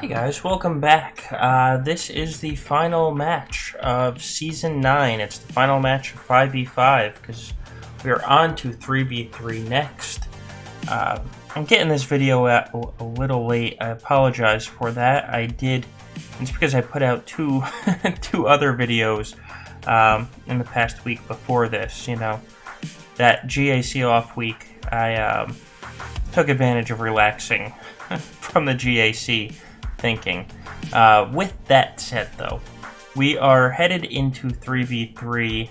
Hey guys, welcome back. This is the final match of Season 9. It's the final match of 5v5 because we are on to 3v3 next. I'm getting this video out a little late. I apologize for that. It's because I put out two other videos in the past week before this. You know, that GAC off week, I took advantage of relaxing from the GAC thinking. With that said, though, we are headed into 3v3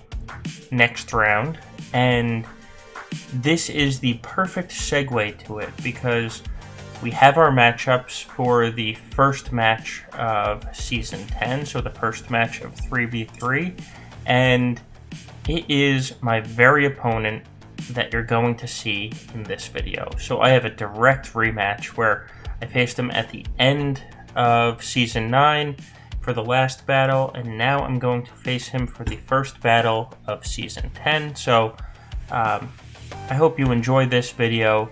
next round, and this is the perfect segue to it because we have our matchups for the first match of Season 10, so the first match of 3v3, and it is my very opponent that you're going to see in this video. So I have a direct rematch where I faced him at the end of Season 9 for the last battle, and now I'm going to face him for the first battle of Season 10. So I hope you enjoy this video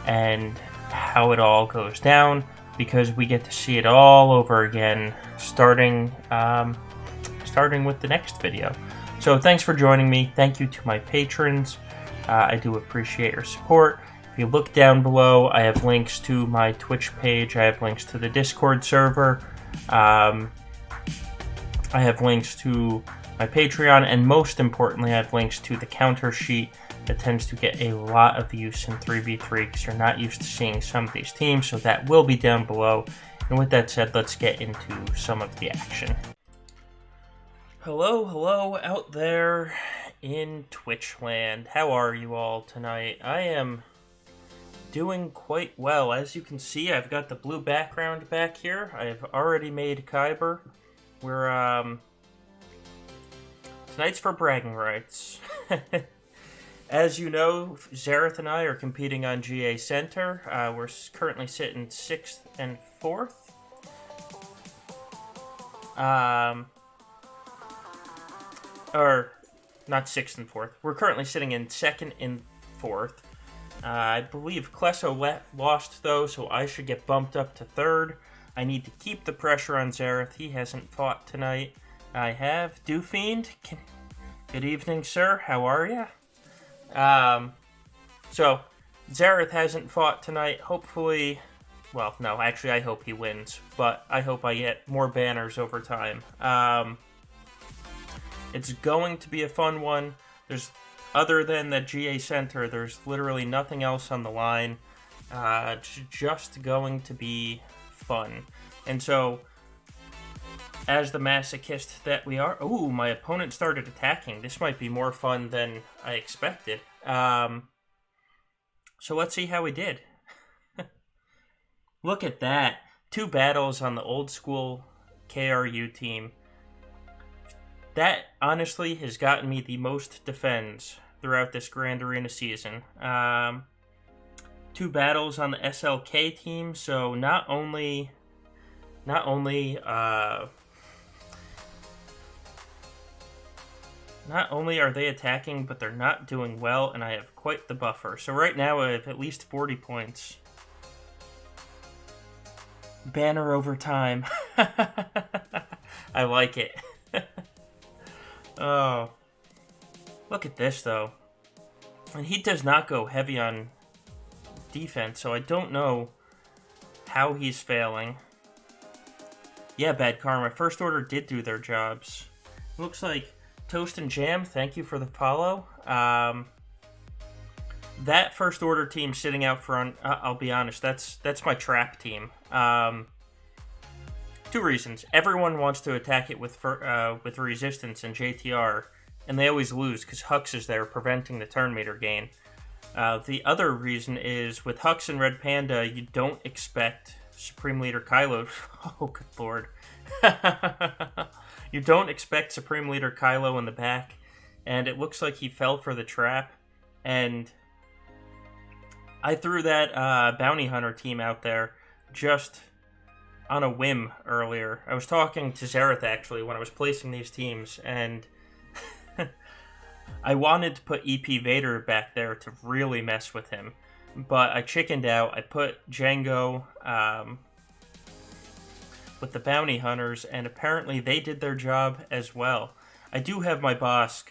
and how it all goes down, because we get to see it all over again starting with the next video. So thanks for joining me. Thank you to my patrons. I do appreciate your support. If you look down below, I have links to my Twitch page. I have links to the Discord server. I have links to my Patreon, and most importantly, I have links to the counter sheet that tends to get a lot of use in 3v3 because you're not used to seeing some of these teams, so that will be down below. And with that said, let's get into some of the action. Hello out there in Twitch land. How are you all tonight? I am doing quite well. As you can see, I've got the blue background back here. I've already made Kyber. We're tonight's for bragging rights. As you know, Zareth and I are competing on GA Center. We're currently sitting 6th and 4th. Or not 6th and 4th. We're currently sitting in 2nd and 4th. I believe Klesso lost, though, so I should get bumped up to 3rd. I need to keep the pressure on Zareth. He hasn't fought tonight. I have. Doofiend, good evening, sir. How are ya? So, Zareth hasn't fought tonight. Hopefully, well, no, actually, I hope he wins, but I hope I get more banners over time. It's going to be a fun one. Other than the GA Center, there's literally nothing else on the line. It's just going to be fun. And so, as the masochist that we are... Ooh, my opponent started attacking. This might be more fun than I expected. So let's see how we did. Look at that. 2 battles on the old school KRU team. That, honestly, has gotten me the most defends throughout this Grand Arena season. 2 battles on the SLK team, so not only are they attacking, but they're not doing well, and I have quite the buffer. So right now I have at least 40 points. Banner over time. I like it. Oh, look at this, though. And he does not go heavy on defense, so I don't know how he's failing. Yeah, Bad Karma. First Order did do their jobs. Looks like Toast and Jam, thank you for the follow. That First Order team sitting out front, I'll be honest, that's my trap team. 2 reasons. Everyone wants to attack it with resistance and JTR, and they always lose because Hux is there preventing the turn meter gain. The other reason is with Hux and Red Panda, you don't expect Supreme Leader Kylo... Oh, good lord. You don't expect Supreme Leader Kylo in the back, and it looks like he fell for the trap, and I threw that Bounty Hunter team out there just on a whim earlier. I was talking to Zareth, actually, when I was placing these teams, and I wanted to put EP Vader back there to really mess with him, but I chickened out. I put Django, with the bounty hunters, and apparently they did their job as well. I do have my Bosk.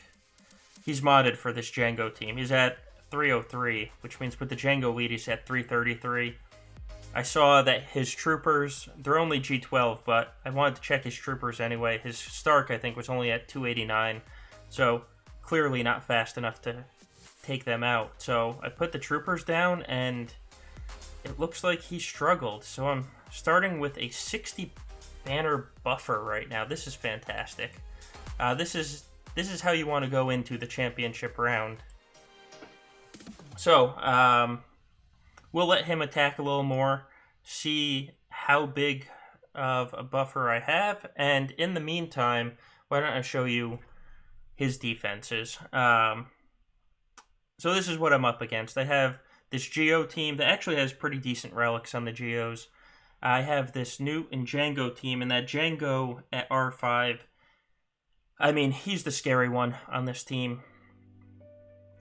He's modded for this Django team. He's at 303, which means with the Django lead, he's at 333. I saw that his troopers, they're only G12, but I wanted to check his troopers anyway. His Stark, I think, was only at 289, so clearly not fast enough to take them out. So I put the troopers down, and it looks like he struggled. So I'm starting with a 60 banner buffer right now. This is fantastic. This is how you want to go into the championship round. So, we'll let him attack a little more, see how big of a buffer I have, and in the meantime, why don't I show you his defenses. So this is what I'm up against. I have this Geo team that actually has pretty decent relics on the Geos. I have this Newt and Django team, and that Django at R5, I mean, he's the scary one on this team.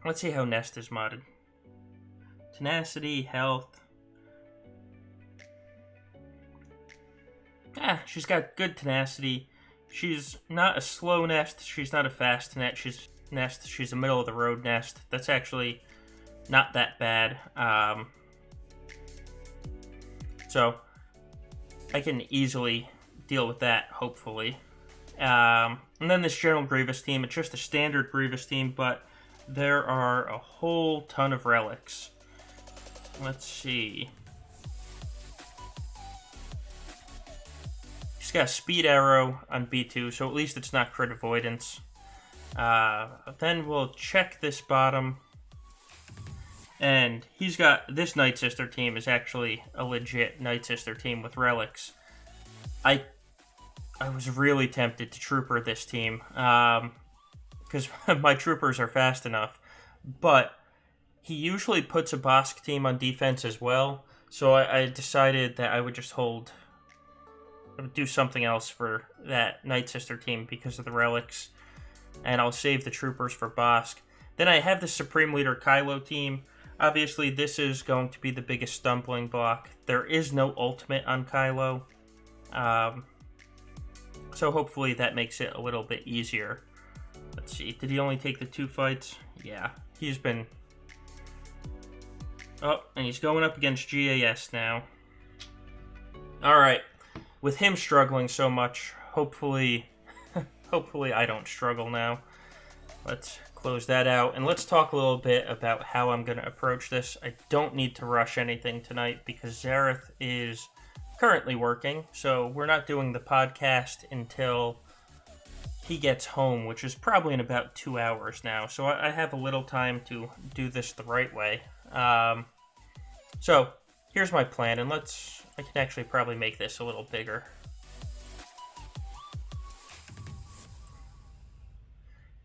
Let's see how Nest is modded. Tenacity, health. She's got good tenacity. She's not a slow Nest. She's not a fast Nest. She's a middle of the road Nest. That's actually not that bad. So I can easily deal with that, hopefully. And then this General Grievous team. It's just a standard Grievous team, but there are a whole ton of relics. Let's see. He's got a speed arrow on B2, so at least it's not crit avoidance. Then we'll check this bottom. And he's got, this Night Sister team is actually a legit Night Sister team with relics. I was really tempted to trooper this team, because my troopers are fast enough. But he usually puts a Bosk team on defense as well, so I decided that I would just do something else for that Night Sister team because of the relics, and I'll save the troopers for Bosk. Then I have the Supreme Leader Kylo team. Obviously, this is going to be the biggest stumbling block. There is no ultimate on Kylo, so hopefully that makes it a little bit easier. Let's see, did he only take the 2 fights? Yeah, he's been... Oh, and he's going up against GAS now. Alright, with him struggling so much, hopefully I don't struggle now. Let's close that out, and let's talk a little bit about how I'm going to approach this. I don't need to rush anything tonight because Zareth is currently working, so we're not doing the podcast until he gets home, which is probably in about 2 hours now, so I have a little time to do this the right way. So here's my plan, and I can actually probably make this a little bigger.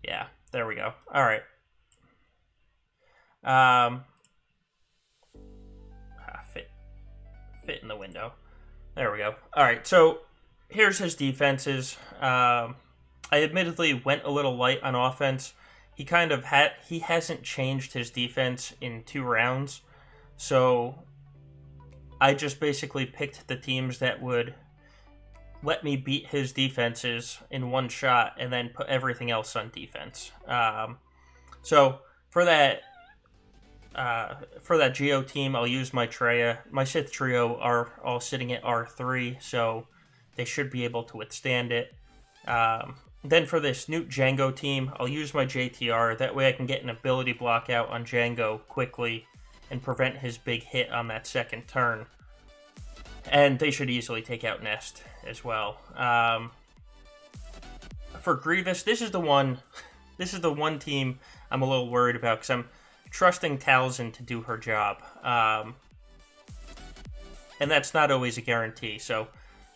Yeah, there we go. All right. Fit in the window. There we go. All right, so here's his defenses. I admittedly went a little light on offense. He hasn't changed his defense in 2 rounds. So I just basically picked the teams that would let me beat his defenses in 1 shot and then put everything else on defense. So for that Geo team, I'll use my Treya. My Sith trio are all sitting at R3, so they should be able to withstand it. Then for this Newt Django team, I'll use my JTR. That way I can get an ability block out on Django quickly and prevent his big hit on that second turn. And they should easily take out Nest as well. For Grievous, this is the one team I'm a little worried about because I'm trusting Talzin to do her job. And that's not always a guarantee. So,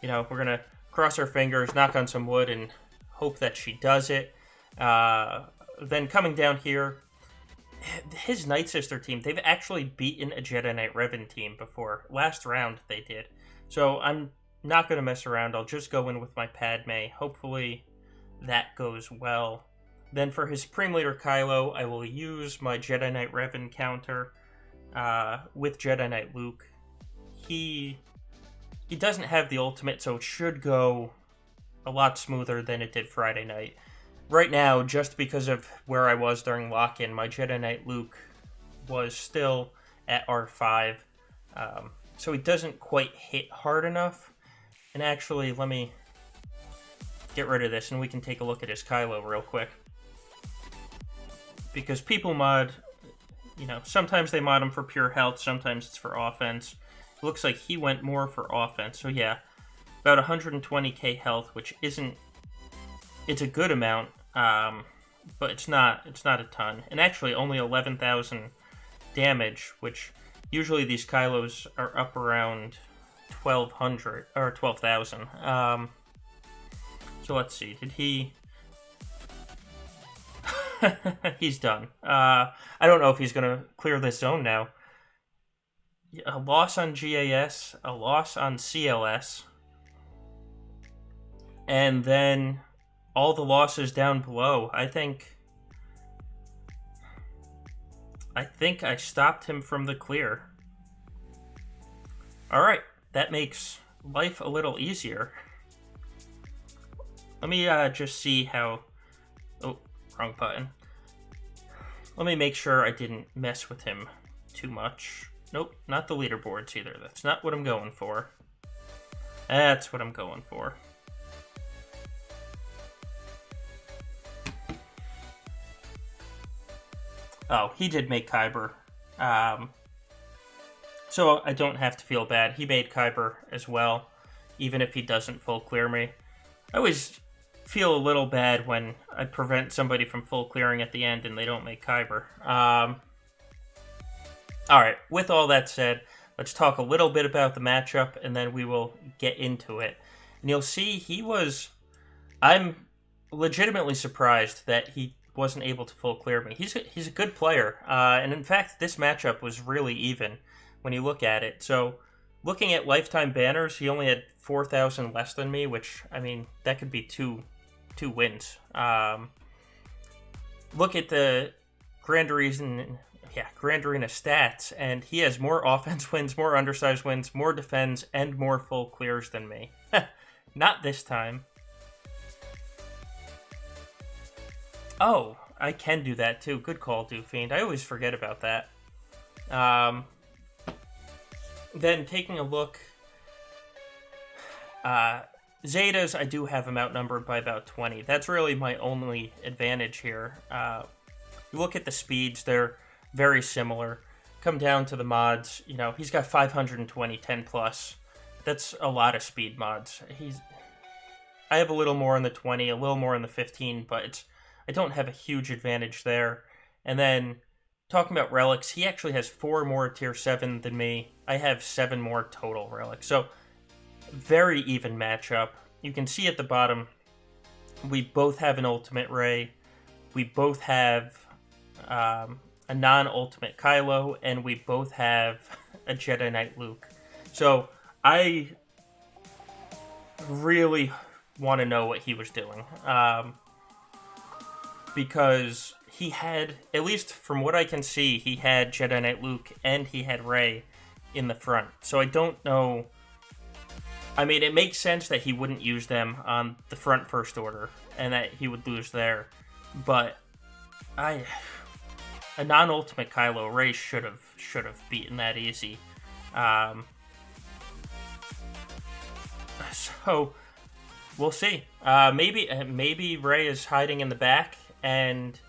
we're going to cross our fingers, knock on some wood, and hope that she does it. Then coming down here, his Night Sister team, they've actually beaten a Jedi Knight Revan team before. Last round they did. So I'm not going to mess around. I'll just go in with my Padme. Hopefully that goes well. Then for his Supreme Leader Kylo, I will use my Jedi Knight Revan counter with Jedi Knight Luke. He he doesn't have the ultimate, so it should go a lot smoother than it did Friday night. Right now, just because of where I was during lock-in, my Jedi Knight Luke was still at R5, so he doesn't quite hit hard enough. And actually, let me get rid of this, and we can take a look at his Kylo real quick. Because people mod, sometimes they mod him for pure health, sometimes it's for offense. It looks like he went more for offense, so yeah, about 120k health, which isn't, it's a good amount, but it's not a ton. And actually only 11,000 damage, which usually these Kylos are up around 1,200 or 12,000. So let's see, did he? He's done. I don't know if he's gonna clear this zone now. A loss on GAS, a loss on CLS, and then all the losses down below. I think I stopped him from the clear. Alright, that makes life a little easier. Let me just see how... Oh, wrong button. Let me make sure I didn't mess with him too much. Nope, not the leaderboards either. That's not what I'm going for. That's what I'm going for. Oh, he did make Kyber. So I don't have to feel bad. He made Kyber as well, even if he doesn't full clear me. I always feel a little bad when I prevent somebody from full clearing at the end and they don't make Kyber. Alright, with all that said, let's talk a little bit about the matchup, and then we will get into it. And you'll see I'm legitimately surprised that he wasn't able to full clear me. He's a good player, and in fact, this matchup was really even when you look at it. So, looking at lifetime banners, he only had 4,000 less than me, which, I mean, that could be two wins. Look at the Grand Arena stats, and he has more offense wins, more undersize wins, more defense, and more full clears than me. Not this time. Oh, I can do that too. Good call, Dooffiend. I always forget about that. Then taking a look, Zetas, I do have him outnumbered by about 20. That's really my only advantage here. You look at the speeds, they're very similar. Come down to the mods, he's got 520 10 plus. That's a lot of speed mods. I have a little more in the 20, a little more in the 15, but I don't have a huge advantage there. And then talking about relics, he actually has 4 more tier 7 than me. I have 7 more total relics. So very even matchup. You can see at the bottom, we both have an ultimate Rey. We both have a non-ultimate Kylo, and we both have a Jedi Knight Luke. So I really want to know what he was doing. Because he had, at least from what I can see, he had Jedi Knight Luke and he had Rey in the front. So I don't know. I mean, it makes sense that he wouldn't use them on the front first order and that he would lose there. But a non-ultimate Kylo Rey should have beaten that easy. So we'll see. Maybe Rey is hiding in the back, and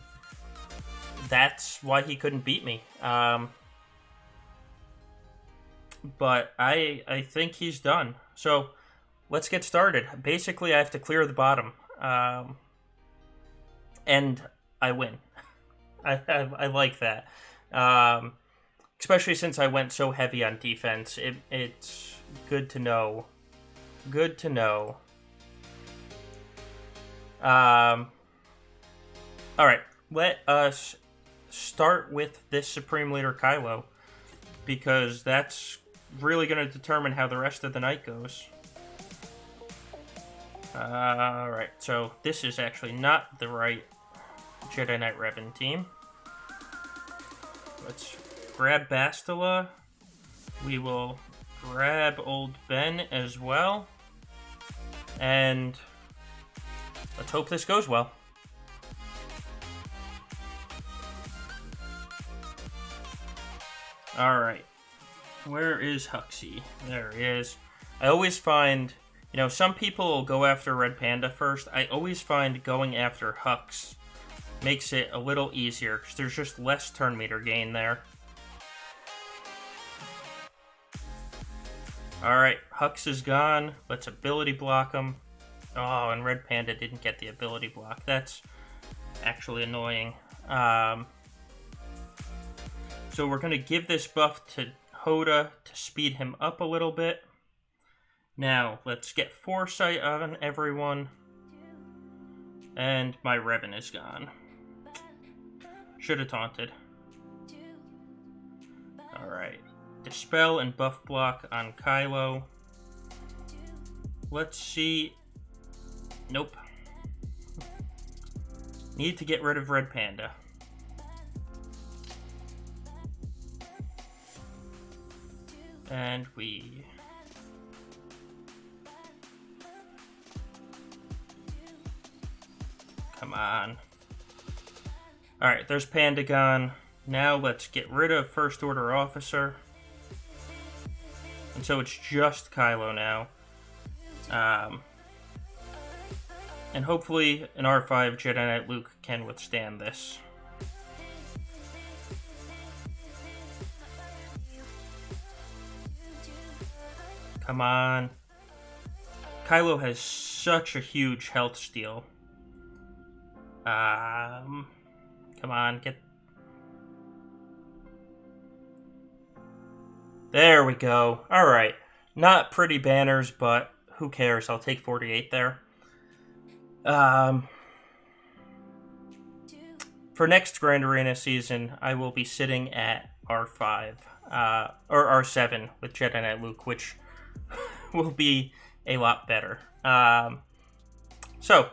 that's why he couldn't beat me. But I think he's done. So let's get started. Basically, I have to clear the bottom, and I win. I like that, especially since I went so heavy on defense. It's good to know. Good to know. All right, let us start with this Supreme Leader Kylo, because that's really going to determine how the rest of the night goes. All right, so this is actually not the right Jedi Knight Revan team. Let's grab Bastila. We will grab old Ben as well. And let's hope this goes well. Alright. Where is Huxley? There he is. I always find, you know, some people will go after Red Panda first. I always find going after Hux makes it a little easier because there's just less turn meter gain there. Alright, Hux is gone. Let's ability block him. Oh, and Red Panda didn't get the ability block. That's actually annoying. So we're going to give this buff to Hoda to speed him up a little bit. Now, let's get Foresight on everyone. And my Revan is gone. Should have taunted. Alright. Dispel and buff block on Kylo. Let's see. Nope. Need to get rid of Red Panda. And we... Come on. Alright, there's Panda gone. Now let's get rid of First Order Officer. And so it's just Kylo now. And hopefully an R5 Jedi Knight Luke can withstand this. Come on. Kylo has such a huge health steal. Come on, get... There we go. Alright. Not pretty banners, but who cares? I'll take 48 there. For next Grand Arena season, I will be sitting at R5. Or R7 with Jedi Knight Luke, which will be a lot better. So,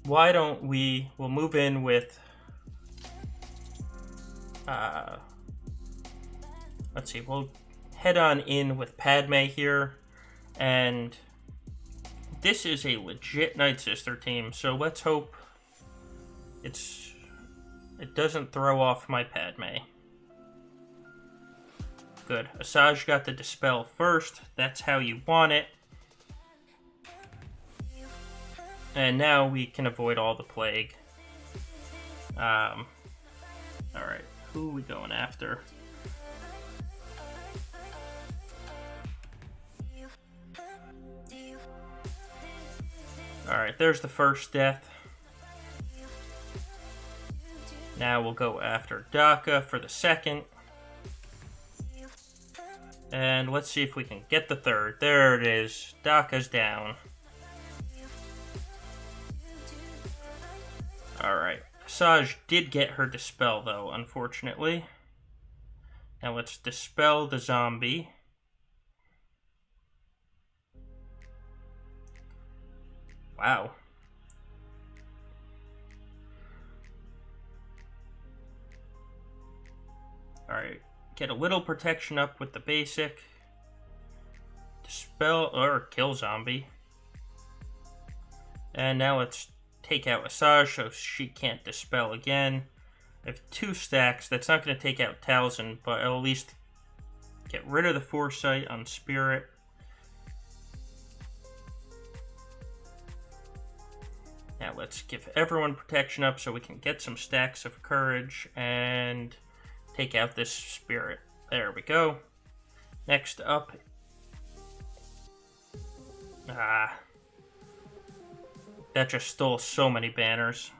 why don't we'll move in with... let's see, we'll head on in with Padme here, and this is a legit Night Sister team, so let's hope it doesn't throw off my Padme. Good. Asajj got the Dispel first. That's how you want it. And now we can avoid all the plague. Alright, who are we going after? Alright, there's the first death. Now we'll go after Daka for the second. And let's see if we can get the third. There it is. Daka's down. Alright. Asajj did get her Dispel, though, unfortunately. Now let's Dispel the zombie. Wow. Alright. Get a little protection up with the basic. Dispel or kill zombie. And now let's take out Asajj so she can't Dispel again. I have 2 stacks. That's not going to take out Talzin, but I'll at least get rid of the Foresight on Spirit. Now let's give everyone protection up so we can get some stacks of courage and take out this Spirit. There we go. Next up. That just stole so many banners.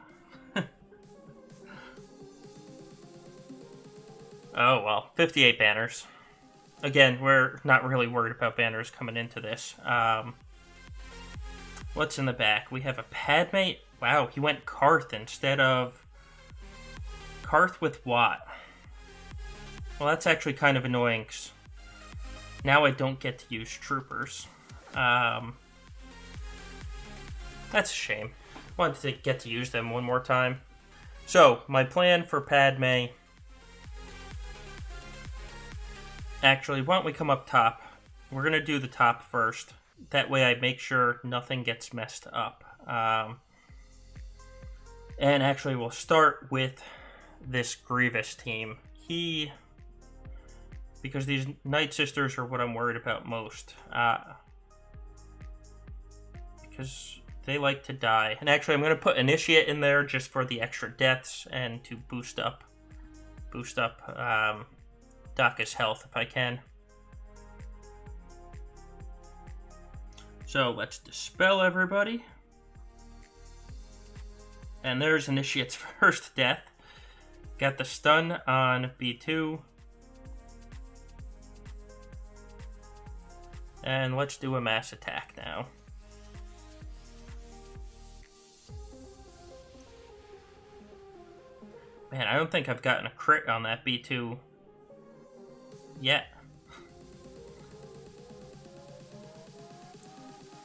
Oh well, 58 banners. Again, we're not really worried about banners coming into this. What's in the back? We have a Padme. Wow, he went Karth instead of... Karth with Watt. Well, that's actually kind of annoying. Now I don't get to use troopers. That's a shame. Wanted to get to use them one more time. So, my plan for Padme... Actually, why don't we come up top? we're going to do the top first. That way I make sure nothing gets messed up. And actually, we'll start with this Grievous team. Because these Night Sisters are what I'm worried about most. Because they like to die. And actually, I'm going to put Initiate in there just for the extra deaths and to boost up Daka's health if I can. So let's dispel everybody. And there's Initiate's first death. Got the stun on B2. And let's do a mass attack now. Man, I don't think I've gotten a crit on that B2 yet.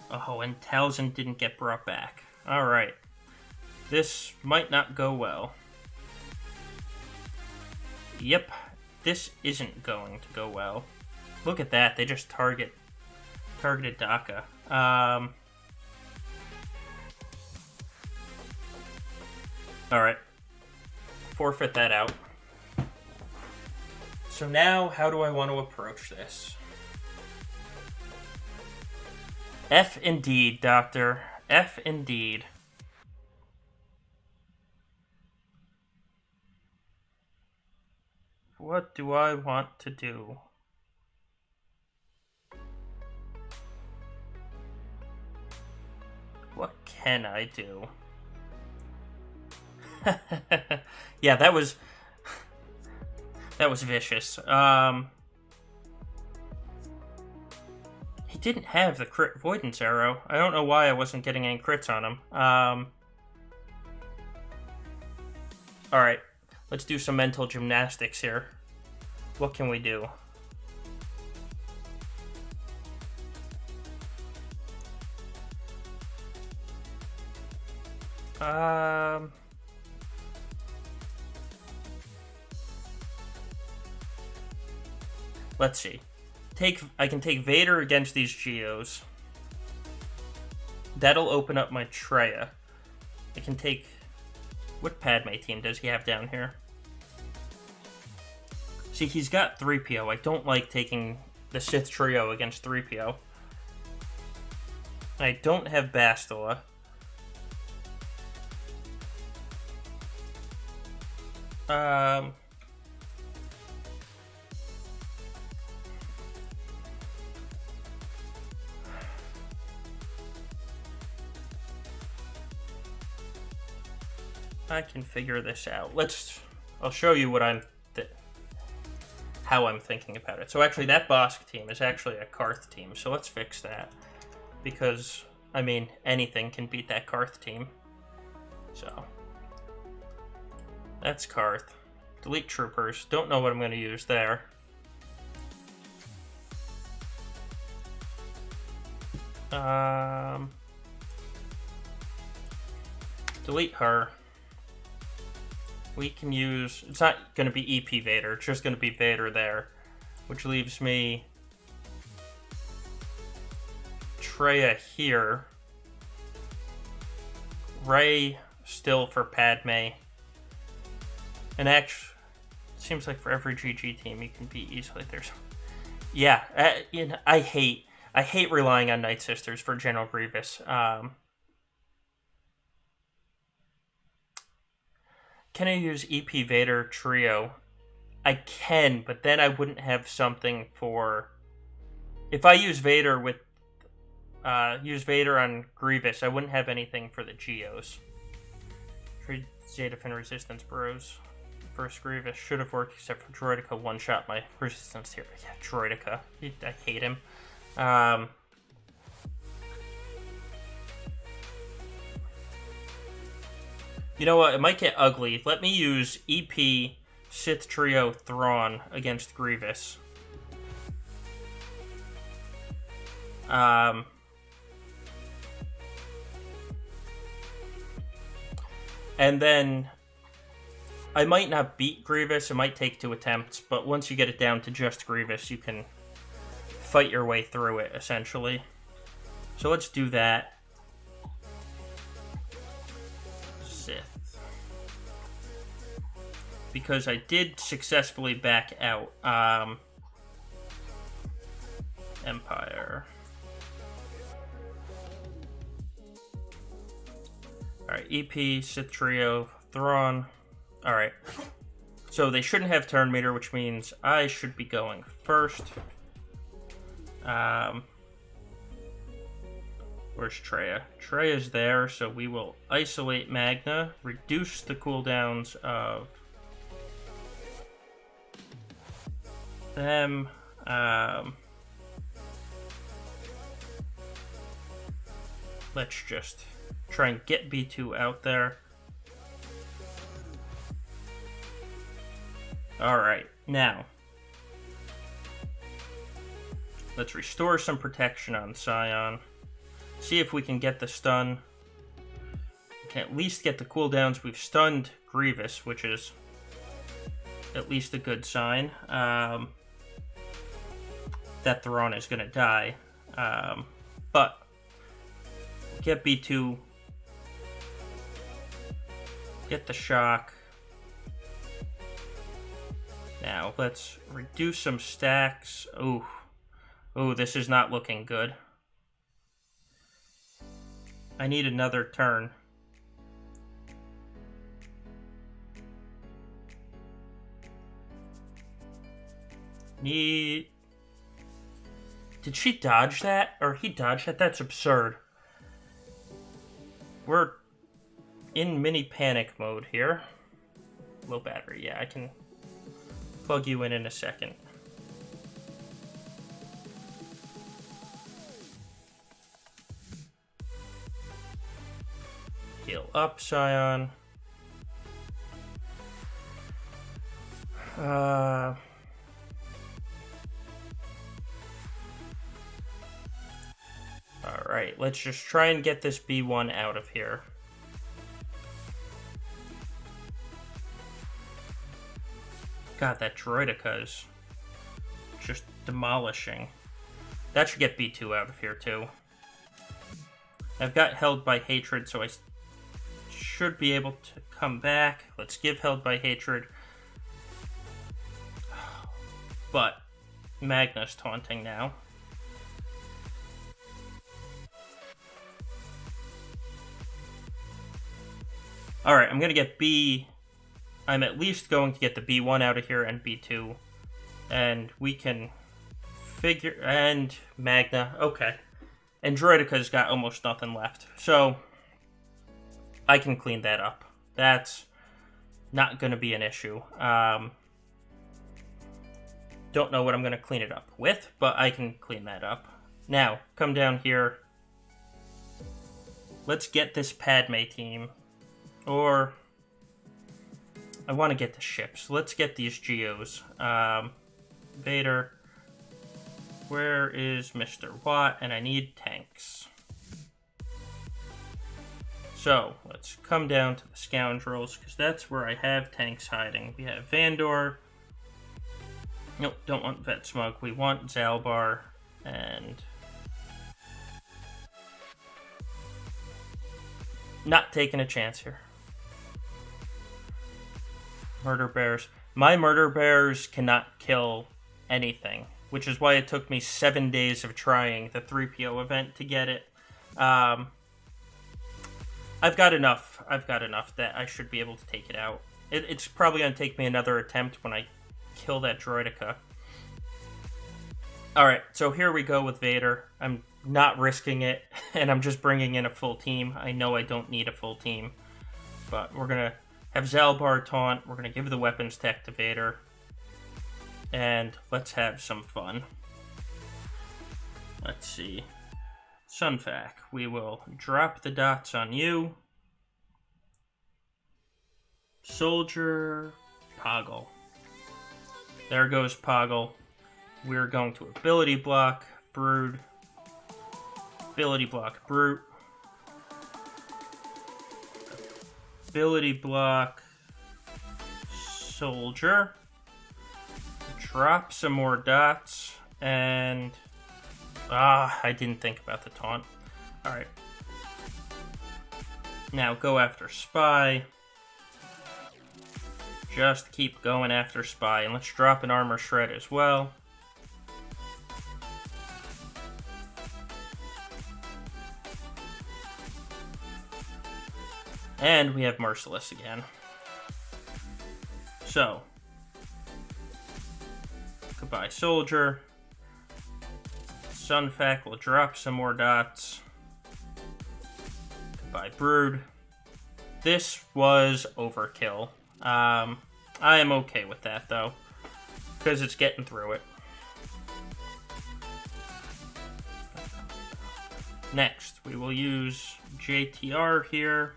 Oh, and Talzin didn't get brought back. Alright. This might not go well. Yep, this isn't going to go well. Look at that, they just targeted Daka. Alright. Forfeit that out. So now, how do I want to approach this? F indeed, Doctor. F indeed. What do I want to do? What can I do? Yeah, that was vicious. He didn't have the crit avoidance arrow. I don't know why I wasn't getting any crits on him. Alright, let's do some mental gymnastics here. What can we do? Let's see. I can take Vader against these Geos. That'll open up my Traya. I can take... What Padme team does he have down here? See, he's got 3PO. I don't like taking the Sith trio against 3PO. I don't have Bastila. I can figure this out. I'll show you what how I'm thinking about it. So actually that Bosk team is actually a Karth team, so let's fix that. Because, I mean, anything can beat that Karth team. So, that's Karth. Delete troopers. Don't know what I'm going to use there. Delete her. We can use... It's not going to be EP Vader. It's just going to be Vader there. Which leaves me... Traya here. Rey still for Padme. And actually... Seems like for every GG team you can beat easily. There's... Yeah, I hate relying on Night Sisters for General Grievous. Can I use EP Vader Trio? I can, but then I wouldn't have something for... If I use Vader with... use Vader on Grievous, I wouldn't have anything for the Geos. Trade Zeta-Fin Resistance Bros. First Grievous should have worked, except for Droideka one-shot my Resistance here. Yeah, Droideka. I hate him. You know what? It might get ugly. Let me use EP Sith Trio Thrawn against Grievous. And then I might not beat Grievous. It might take 2 attempts, but once you get it down to just Grievous, you can fight your way through it, essentially. So let's do that. Sith. Because I did successfully back out. Empire. Alright, EP, Sith Trio, Thrawn. Alright. So they shouldn't have turn meter, which means I should be going first. Where's Treya? Treya's there, so we will isolate Magna, reduce the cooldowns of them. Let's just try and get B2 out there. Alright, now let's restore some protection on Scion. See if we can get the stun. We can at least get the cooldowns. We've stunned Grievous, which is at least a good sign. That Thrawn is going to die. But get B2. Get the shock. Now, let's reduce some stacks. Ooh. Ooh, this is not looking good. I need another turn. Did she dodge that? Or he dodged that? That's absurd. We're in mini panic mode here. Low battery. Yeah, I can plug you in a second. Heal up, Scion. Alright, let's just try and get this B1 out of here. God, that Droideka is just demolishing. That should get B2 out of here, too. I've got Held by Hatred, so I should be able to come back. Let's give Held by Hatred. But Magna's taunting now. Alright, I'm going to get B. I'm at least going to get the B1 out of here and B2. And we can figure... And Magna. Okay. And Droideka's got almost nothing left. So, I can clean that up. That's not going to be an issue. Don't know what I'm going to clean it up with, but I can clean that up. Now, come down here. Let's get this Padme team. Or, I want to get the ships. Let's get these Geos. Vader. Where is Mr. Watt? And I need tanks. So, let's come down to the Scoundrels, because that's where I have tanks hiding. We have Vandor. Nope, don't want Vet Smug. We want Zalbar and... Not taking a chance here. Murder Bears. My Murder Bears cannot kill anything, which is why it took me 7 days of trying the 3PO event to get it. I've got enough. I've got enough that I should be able to take it out. It's probably going to take me another attempt when I kill that Droideka. Alright, so here we go with Vader. I'm not risking it, and I'm just bringing in a full team. I know I don't need a full team, but we're going to have Zalbar taunt. We're going to give the weapons tech to Vader, and let's have some fun. Let's see. Sunfac, we will drop the dots on you. Soldier, Poggle. There goes Poggle. We're going to ability block, Brood. Ability block, Brute. Ability block, Soldier. Drop some more dots, and Ah, I didn't think about the taunt. Alright. Now go after Spy. Just keep going after Spy. And let's drop an Armor Shred as well. And we have Merciless again. So. Goodbye, Soldier. Sunfac will drop some more dots. Goodbye, Brood. This was overkill. I am okay with that, though, because it's getting through it. Next, we will use JTR here.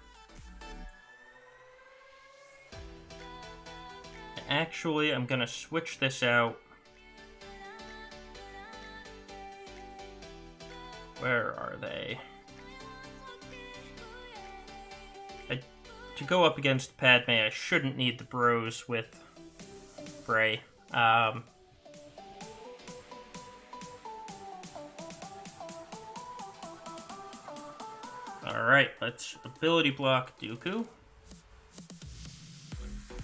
Actually, I'm going to switch this out. Where are they? To go up against Padme, I shouldn't need the bros with Bray. Alright, let's ability block Dooku.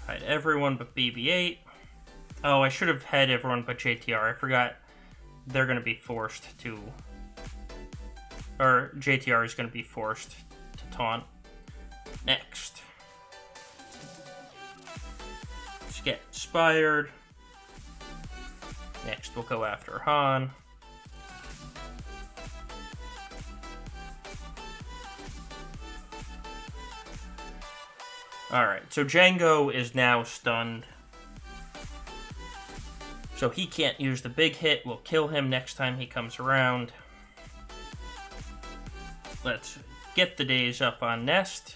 Hide everyone but BB-8. Oh, I should have had everyone but JTR. I forgot they're going to be forced to... Or JTR is going to be forced to taunt. Next. Let's get inspired. Next, we'll go after Han. Alright, so Jango is now stunned. So he can't use the big hit. We'll kill him next time he comes around. Let's get the days up on Nest.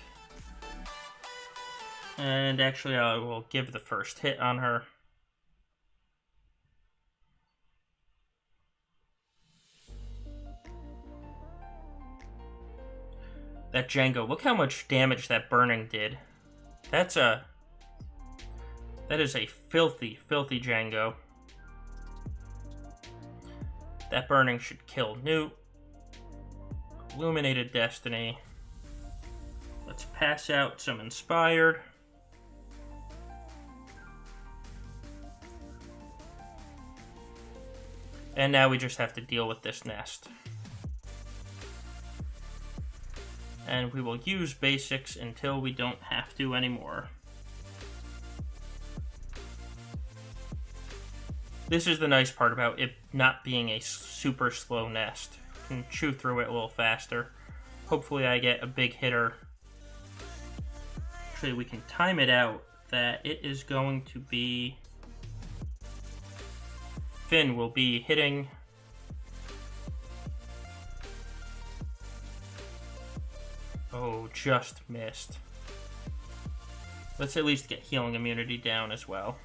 And actually, I will give the first hit on her. That Jango, look how much damage that burning did. That is a filthy, filthy Jango. That burning should kill Newt. Illuminated Destiny. Let's pass out some Inspired. And now we just have to deal with this Nest. And we will use basics until we don't have to anymore. This is the nice part about it not being a super slow Nest. You can chew through it a little faster. Hopefully I get a big hitter. Actually, we can time it out that it is going to be... Finn will be hitting... Oh, just missed. Let's at least get healing immunity down as well.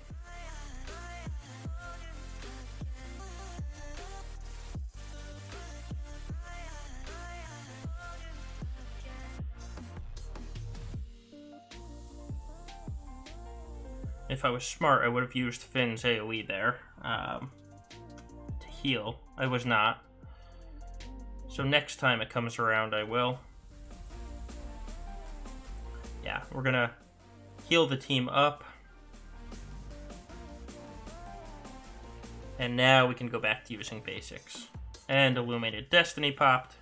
If I was smart, I would have used Finn's AoE there to heal. I was not. So next time it comes around, I will. Yeah, we're gonna heal the team up. And now we can go back to using basics. And Illuminated Destiny popped.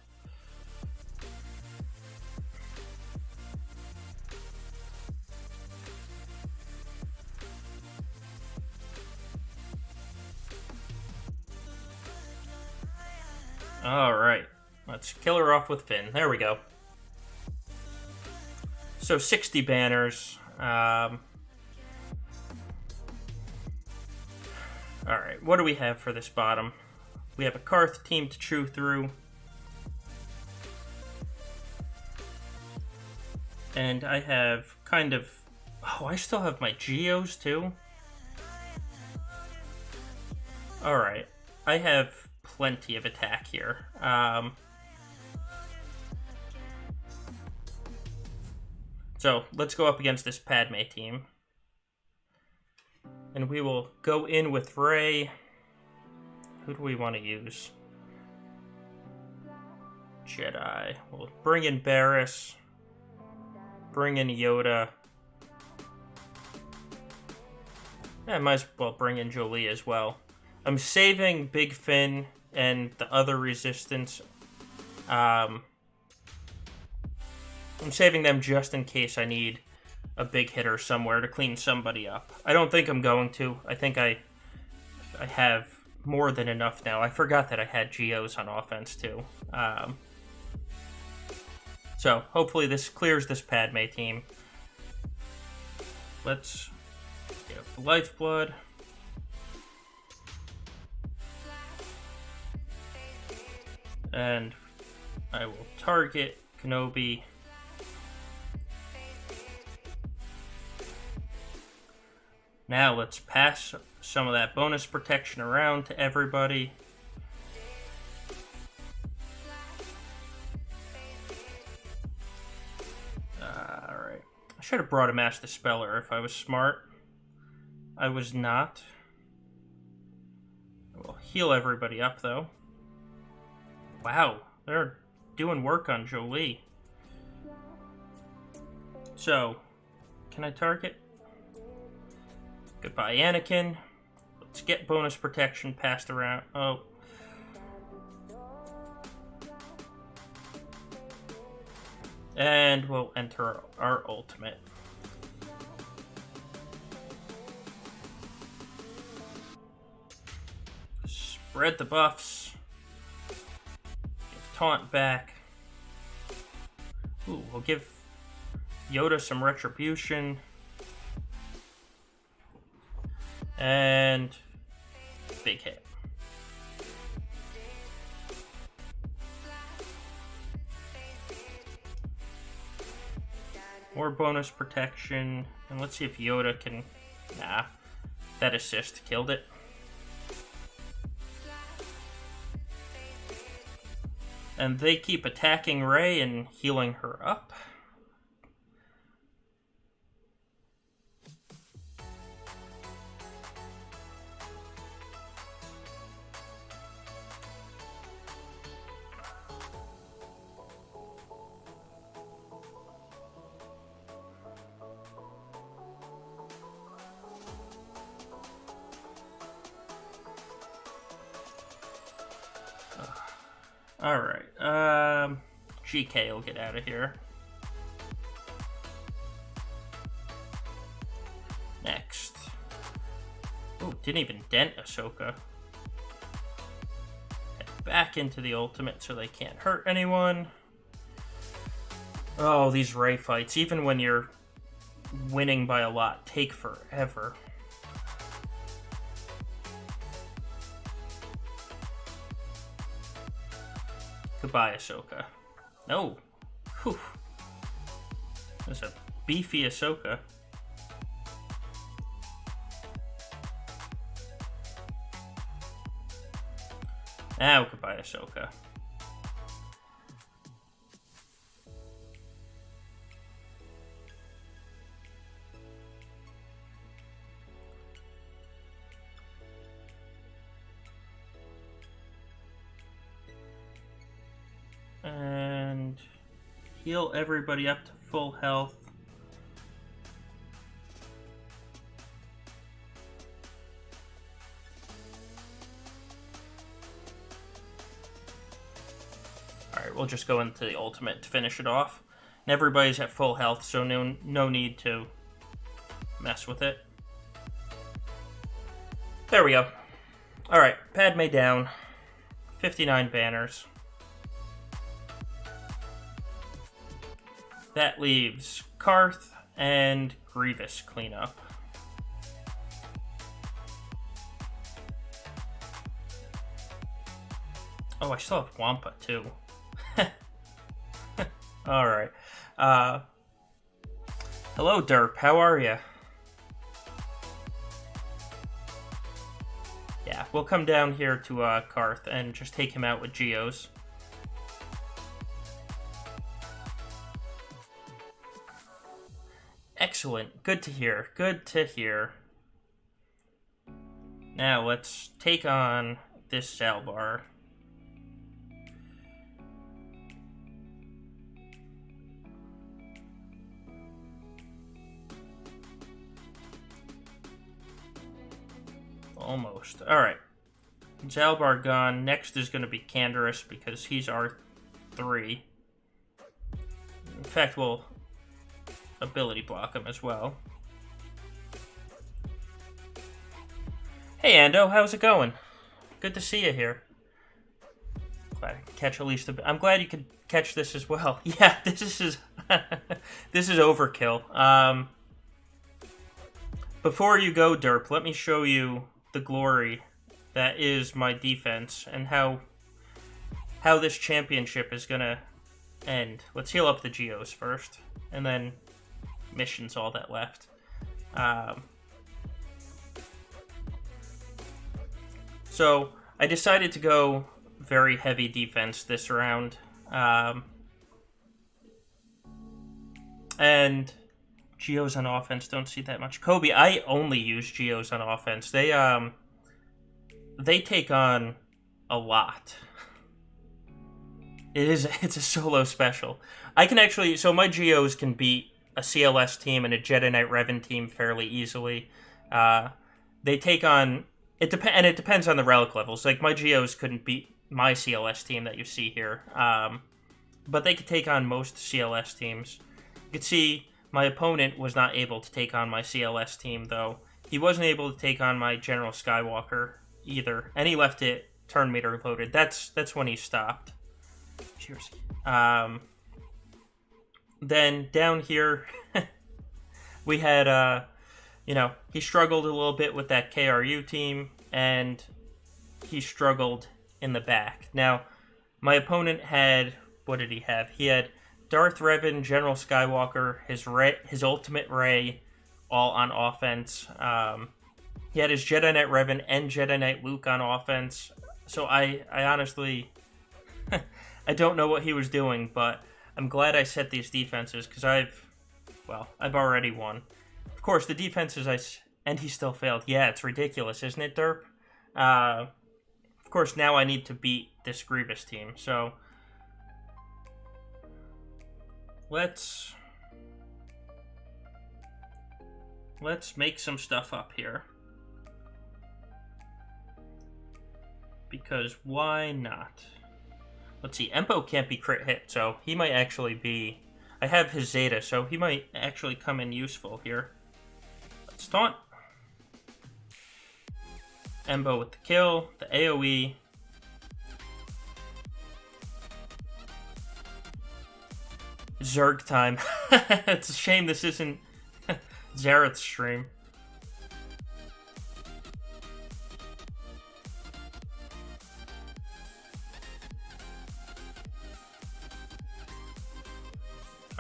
Alright, let's kill her off with Finn. There we go. So 60 banners. Alright, what do we have for this bottom? We have a Karth team to chew through. And I have kind of... Oh, I still have my Geos too? Alright, I have plenty of attack here. So, let's go up against this Padme team. And we will go in with Rey. Who do we want to use? Jedi. We'll bring in Barris. Bring in Yoda. Yeah, I might as well bring in Jolie as well. I'm saving Big Finn and the other Resistance. I'm saving them just in case I need a big hitter somewhere to clean somebody up. I don't think I'm going to. I think I have more than enough now. I forgot that I had Geos on offense too. So hopefully this clears this Padme team. Let's get the Lifeblood. And I will target Kenobi. Now let's pass some of that bonus protection around to everybody. Alright. I should have brought a Mass Dispeller if I was smart. I was not. We'll heal everybody up though. Wow, they're doing work on Jolie. So, can I target? Goodbye, Anakin. Let's get bonus protection passed around. Oh. And we'll enter our ultimate. Spread the buffs. Give taunt back. Ooh, we'll give Yoda some retribution. And big hit. More bonus protection. And let's see if Yoda can... Nah. That assist killed it. And they keep attacking Rey and healing her up. Alright, GK will get out of here. Next. Oh, didn't even dent Ahsoka. Head back into the ultimate so they can't hurt anyone. Oh, these Rey fights, even when you're winning by a lot, take forever. Goodbye, Ahsoka. No. Whew. There's a beefy Ahsoka. Now, goodbye, Ahsoka. And heal everybody up to full health. Alright, we'll just go into the ultimate to finish it off. And everybody's at full health, so no need to mess with it. There we go. Alright, Padme down. 59 banners. That leaves Karth and Grievous cleanup. Oh, I still have Wampa too. Alright. Hello, Derp. How are ya? Yeah, we'll come down here to Karth and just take him out with Geos. Excellent. Good to hear. Good to hear. Now let's take on this Salbar. almost. Alright. Zalbar gone. Next is going to be Canderous because he's R3. In fact, we'll ability block him as well. Hey Ando, how's it going? Good to see you here. Glad I could catch at least a bit. I'm glad you could catch this as well. Yeah, this is this is overkill. Before you go, Derp, let me show you the glory that is my defense and how this championship is gonna end. Let's heal up the Geos first, and then missions all that left. So I decided to go very heavy defense this round, and Geos on offense don't see that much. Kobe, I only use Geos on offense. They take on a lot. It's a solo special. I can actually, so my Geos can beat a CLS team and a Jedi Knight Revan team fairly easily. They take on, it depends on the relic levels. Like my Geos couldn't beat my CLS team that you see here, but they could take on most CLS teams. You can see my opponent was not able to take on my CLS team, though. He wasn't able to take on my General Skywalker either, and he left it turn meter loaded. That's when he stopped. Cheers. Then down here, we had, he struggled a little bit with that KRU team, and he struggled in the back. Now, my opponent had, what did he have? He had Darth Revan, General Skywalker, his Ultimate Rey, all on offense. He had his Jedi Knight Revan and Jedi Knight Luke on offense. So I honestly, I don't know what he was doing, but I'm glad I set these defenses because I've already won. Of course, the defenses and he still failed. Yeah, it's ridiculous, isn't it, Derp? Of course, now I need to beat this Grievous team, so let's make some stuff up here. Because why not? Let's see, Empo can't be crit hit, so he might actually be... I have his Zeta, so he might actually come in useful here. Let's taunt. Empo with the kill, the AoE. Zerg time. It's a shame this isn't Zareth's stream.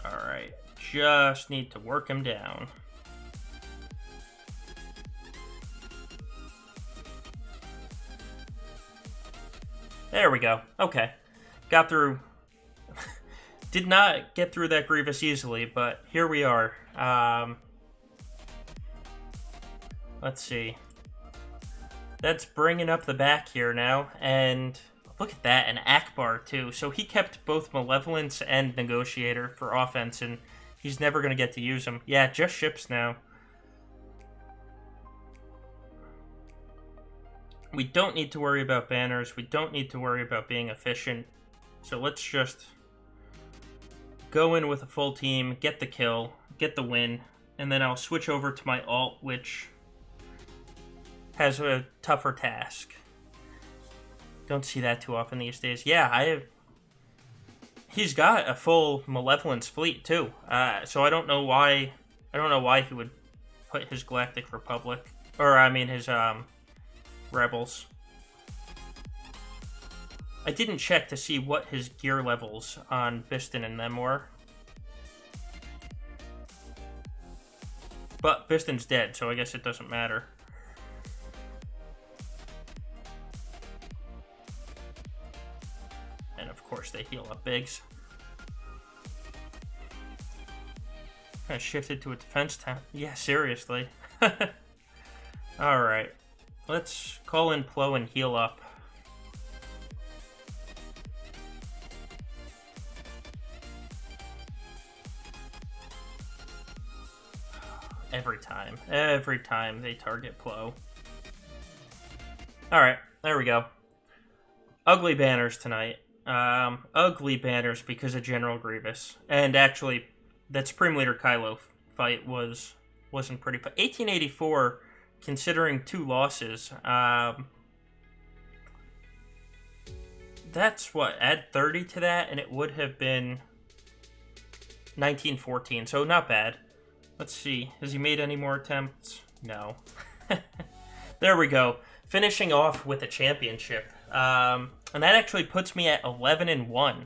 Alright, just need to work him down. There we go. Okay. Got through. Did not get through that Grievous easily, but here we are. Let's see. That's bringing up the back here now, and look at that, an Akbar too. So he kept both Malevolence and Negotiator for offense, and he's never going to get to use them. Yeah, just ships now. We don't need to worry about banners. We don't need to worry about being efficient. So let's just go in with a full team, get the kill, get the win, and then I'll switch over to my alt, which has a tougher task. Don't see that too often these days. Yeah, he's got a full Malevolence fleet too. So I don't know why he would put his Galactic Republic, or I mean his Rebels. I didn't check to see what his gear levels on Biston and them were. But Biston's dead, so I guess it doesn't matter. And of course they heal up Biggs. Kind of shifted to a defense town. Yeah, seriously. Alright. Let's call in Plo and heal up. Every time they target Plo. Alright, there we go. Ugly banners tonight. Ugly banners because of General Grievous. And actually, that Supreme Leader Kylo fight wasn't pretty. But 1884, considering 2 losses, that's what, add 30 to that, and it would have been 1914, so not bad. Let's see, has he made any more attempts? No. There we go. Finishing off with a championship. And that actually puts me at 11-1.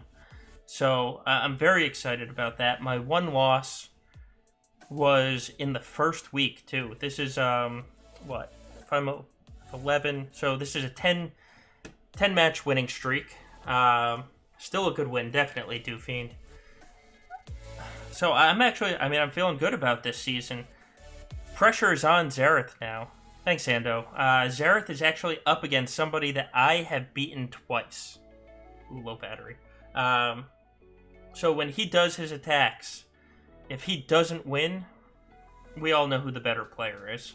So I'm very excited about that. My one loss was in the first week, too. This is, what? If I'm 11, so this is a 10-match winning streak. Still a good win, definitely, Doofiend. So I'm feeling good about this season. Pressure is on Zareth now. Thanks, Ando. Zareth is actually up against somebody that I have beaten twice. Ooh, low battery. So when he does his attacks, if he doesn't win, we all know who the better player is.